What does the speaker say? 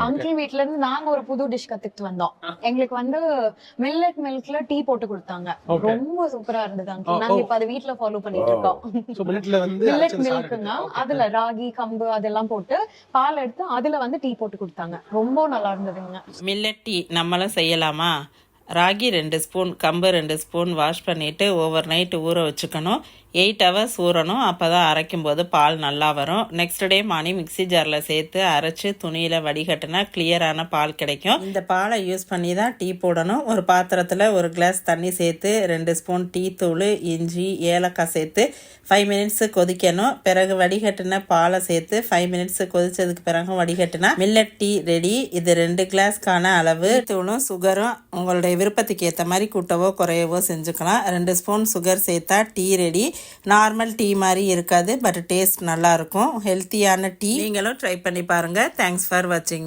Uncle வீட்ல இருந்து நாங்க ஒரு புது டிஷ் கத்துக்கிட்டு வந்தோம். எங்களுக்கு வந்து மில்லட் மில்க்ல டீ போட்டு கொடுத்தாங்க. ரொம்ப சூப்பரா இருந்தது அங்கிள். நாங்க இப்ப அத வீட்ல ஃபாலோ பண்ணிட்டு இருக்கோம். சோ மில்லட்ல வந்து மில்லட் மில்க்ங்க. அதுல ராகி, கம்பு அதெல்லாம் போட்டு பால் எடுத்து அதுல வந்து டீ போட்டு கொடுத்தாங்க. ரொம்ப நல்லா இருந்ததுங்க. மில்லட் டீ நம்மளும் செய்யலாமா? ராகி 2 ஸ்பூன், கம்பு 2 ஸ்பூன் வாஷ் பண்ணிவிட்டு ஓவர் நைட் ஊற வச்சுக்கணும். 8 ஹவர்ஸ் ஊறணும். அப்போ தான் அரைக்கும் போது பால் நல்லா வரும். நெக்ஸ்ட் டே மார்னிங் மிக்ஸி ஜாரில் சேர்த்து அரைச்சி துணியில் வடிகட்டினா கிளியரான பால் கிடைக்கும். இந்த பாலை யூஸ் பண்ணி தான் டீ போடணும். ஒரு பாத்திரத்தில் ஒரு கிளாஸ் தண்ணி சேர்த்து 2 ஸ்பூன் டீ தூள், இஞ்சி, ஏலக்காய் சேர்த்து 5 மினிட்ஸ் கொதிக்கணும். பிறகு வடிகட்டின பாலை சேர்த்து 5 மினிட்ஸ் கொதிச்சதுக்கு பிறகு வடிகட்டினா மில்லட் டீ ரெடி. இது 2 கிளாஸ்க்கான அளவு. தூளும் சுகரும் உங்களுடைய விருப்பத்துக்கு ஏற்ற மாதிரி கூட்டவோ குறையவோ செஞ்சுக்கலாம். 2 ஸ்பூன் சுகர் சேர்த்தா டீ ரெடி. நார்மல் டீ மாதிரி இருக்காது, பட் டேஸ்ட் நல்லா இருக்கும். ஹெல்த்தியான டீ. நீங்களும் ட்ரை பண்ணி பாருங்க. தேங்க்ஸ் ஃபார் வாட்சிங்.